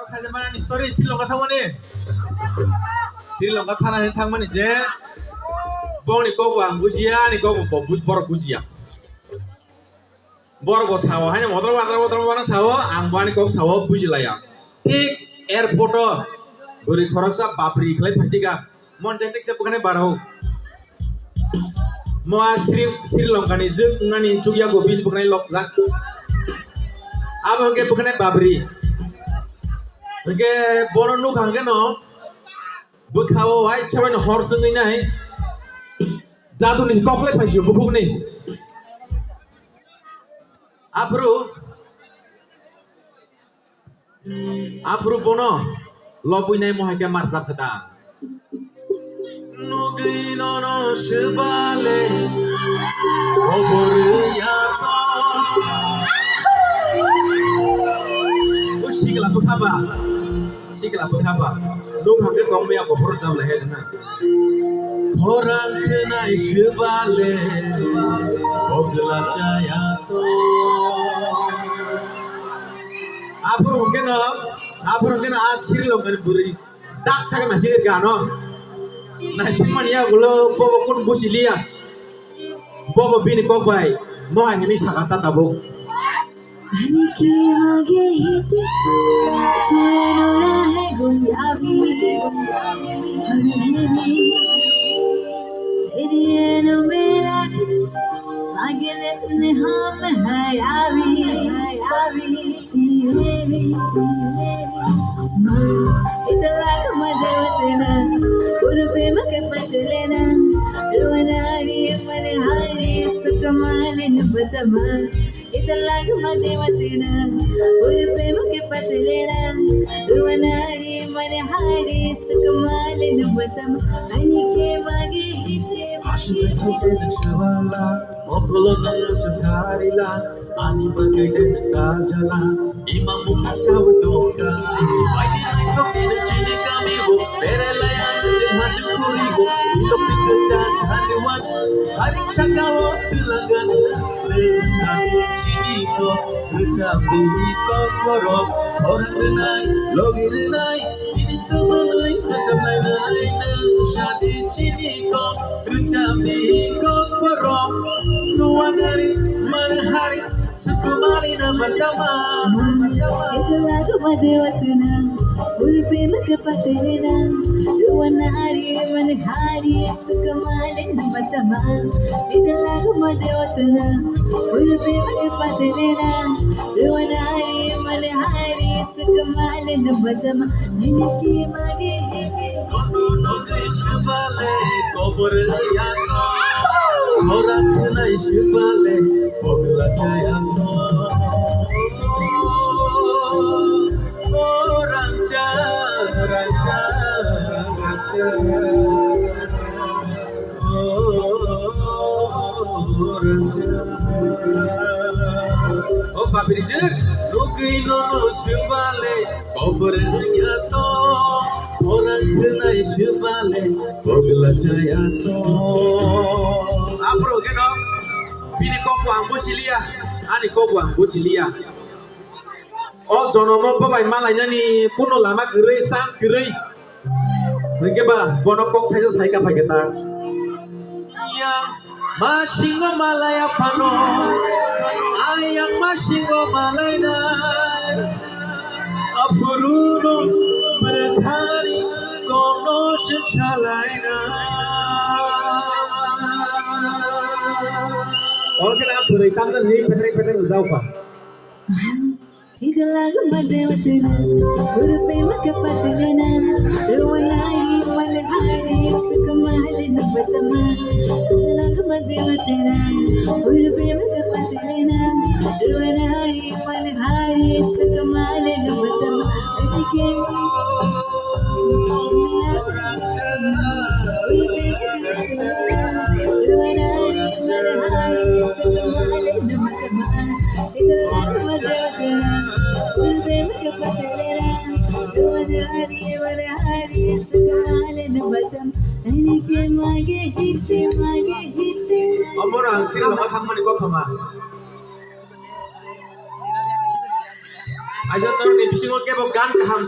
Saya mana nih story Sri Lanka tahu nih? Sri Lanka tanah ini tahu mana sih? Bang nih kau buang bujia nih kau bor bujia. Bor kau sawo hanya motor mana sawo, angban kau sawo buji lah ya. Tik airport beri korasa papri klep hatiga. Mon cantik saya bukannya barau. Mau Sri Lanka nih juk ngani cukia gobil bukannya lokzak. Abang ke bukannya babri. Oke, boron lu kangen no, bukawo, ay cewek no horse ini nih, jatuh nih koklet pasti bukuk nih, apro bono, lopu ini mau hanya marsap kita, nugi nono sebale, obor ya to, usiklah tuh apa? Siklah apa? Lu hamil kamu yang kopor jam leher na. Orang kena isbale, ogla caya to. Apur mungkin asiri lo kan buri. Tak sangat nasi gano. Nasi mania gulo bobo kun busilia. Bobo bini kokbai. Mau ini sakata tabuk. Aniki mage hiti tueno lahe gumyavi havinemi erieno mera agele ne ham hai avi sirevi ma italak madewatena urpe make patlena ruwanari mane hari sukamale nubatama italag madewatena urpe make patlena ruwanari mane hari sukamale nubatama anike mage hite Ashe chote deshwala okolo na sakarila ani bagade kajala imamu kachaw tonga aidi nai chote chine kamibo tere layan jhat kuribo lopik chan dhanwan hari chakawo tilangan chani chini ko chabi ko koro orang nai logir nai chini tumunui samnai nai shadi chini ko chabi ko koro nuanari manhari sukumali na matama italag madewatena urpe make patlena ruwanari mane hari sukamale nubatama italag madewatena urpe make patlena ruwanari mane hari sukamale nubatama anike mage hite no ishbale kobor yato orang na ishbale ogla chayato raja oh papir jek lugi nono shibale kobor yato orang na ishbale ogla chayato Apro keno, bini kau buang busilia, ani kau buang busilia. Oh jonomo babai malainya ni kuno lama gerai, sans gerai. Mungkin bah, bono kau tejo saya kapai kita. Yang masinggo malaya fano, ayang masinggo malaina. Apuruno berkari kono secalaina. Orang kena beritam dan ini peter jauh pak. italag madewatena urpe make patlena ruwanari mane hari sukamale nubatama italag madewatena urpe make patlena ruwanari mane hari sukamale nubatama anike ruwanari mane hari sukamale nubatama italag madewatena urpe make patlena ruwanari mane hari sukamale nubatama anike mage hite Orang Sri Lanka thang mani kau kama. Aja tahu nih bising oke gan kaham